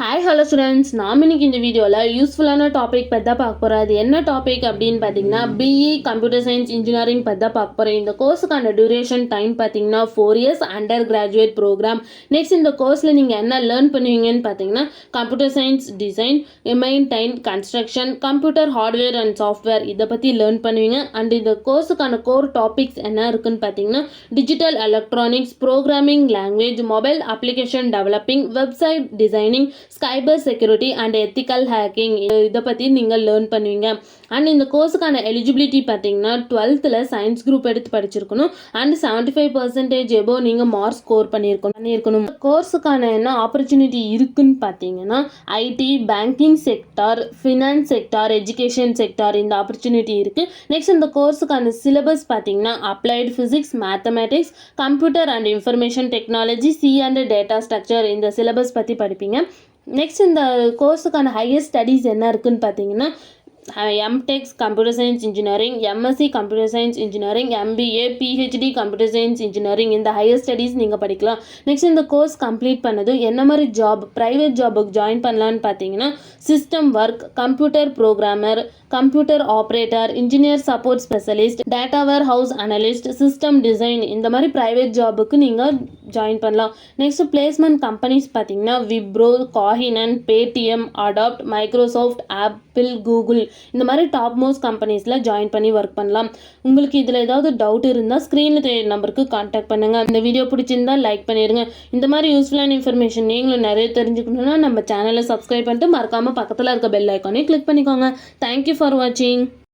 Hi hello students, நாம் இன்னைக்கு இந்த வீடியோவில் யூஸ்ஃபுல்லான டாபிக் பற்றி தான் பார்க்க போகிறோம். அது என்ன டாபிக் அப்படின்னு பார்த்தீங்கன்னா பிஇ கம்ப்யூட்டர் சயின்ஸ் இன்ஜினியரிங் பற்றி தான் பார்க்க போகிறோம். இந்த கோர்ஸுக்கான டியூரேஷன் டைம் பார்த்தீங்கன்னா 4 years under graduate program. Next இந்த கோர்ஸில் நீங்கள் என்ன லேர்ன் பண்ணுவீங்கன்னு பார்த்தீங்கன்னா computer science design, maintain, construction, computer hardware and software இதை பற்றி லேர்ன் பண்ணுவீங்க. அண்ட் இந்த கோர்ஸுக்கான கோர் டாபிக்ஸ் என்ன இருக்குன்னு பார்த்தீங்கன்னா digital electronics, programming language, mobile application developing, website designing, cyber security and ethical hacking இதை பற்றி நீங்கள் லேர்ன் பண்ணுவீங்க. அண்ட் இந்த கோர்ஸுக்கான எலிஜிபிலிட்டி பார்த்தீங்கன்னா 12th சயின்ஸ் குரூப் எடுத்து படிச்சிருக்கணும் அண்ட் 75% எபோ நீங்கள் மார்க் ஸ்கோர் பண்ணியிருக்கணும். கோர்ஸுக்கான என்ன ஆப்பர்ச்சுனிட்டி இருக்குன்னு பார்த்தீங்கன்னா IT, banking sector, finance sector, education sector இந்த ஆப்பர்ச்சுனிட்டி இருக்குது. நெக்ஸ்ட் இந்த கோர்ஸுக்கான சிலபஸ் பார்த்தீங்கன்னா applied physics, mathematics, computer and information technology, C and data structure இந்த சிலபஸ் பற்றி படிப்பீங்க. நெக்ஸ்ட் இந்த கோர்ஸுக்கான ஹையர் ஸ்டடீஸ் என்ன இருக்குன்னு பார்த்தீங்கன்னா MTechs computer science engineering, MSc computer science engineering, MBA, PhD computer science engineering இந்த ஹையர் ஸ்டடீஸ் நீங்கள் படிக்கலாம். நெக்ஸ்ட் இந்த கோர்ஸ் கம்ப்ளீட் பண்ணது என்ன மாதிரி ஜாப், ப்ரைவேட் ஜாபுக்கு ஜாயின் பண்ணலான்னு பார்த்தீங்கன்னா system work, computer programmer, computer operator, engineer support specialist, data warehouse analyst, system design இந்த மாதிரி ப்ரைவேட் ஜாபுக்கு நீங்கள் ஜாயின் பண்ணலாம். நெக்ஸ்ட் பிளேஸ்மெண்ட் கம்பெனிஸ் பார்த்தீங்கன்னா விப்ரோ, காஹினன், பேடிஎம், அடாப்ட், மைக்ரோசாஃப்ட், ஆப்பிள், கூகுள் இந்த மாதிரி டாப் மோஸ்ட் கம்பெனிஸில் ஜாயின் பண்ணி ஒர்க் பண்ணலாம். உங்களுக்கு இதில் ஏதாவது டவுட் இருந்தால் ஸ்க்ரீனில் தெரியுற நம்பருக்கு கான்டாக்ட் பண்ணுங்கள். இந்த வீடியோ பிடிச்சிருந்தா லைக் பண்ணிடுங்க. இந்த மாதிரி யூஸ்ஃபுல்லான இன்ஃபர்மேஷன் நீங்களும் நிறைய தெரிஞ்சுக்கணுன்னா நம்ம சேனலை சப்ஸ்கிரைப் பண்ணிட்டு மறக்காமல் பக்கத்தில் இருக்க பெல் ஐக்கானே கிளிக் பண்ணிக்கோங்க. தேங்க்யூ ஃபார் வாட்சிங்.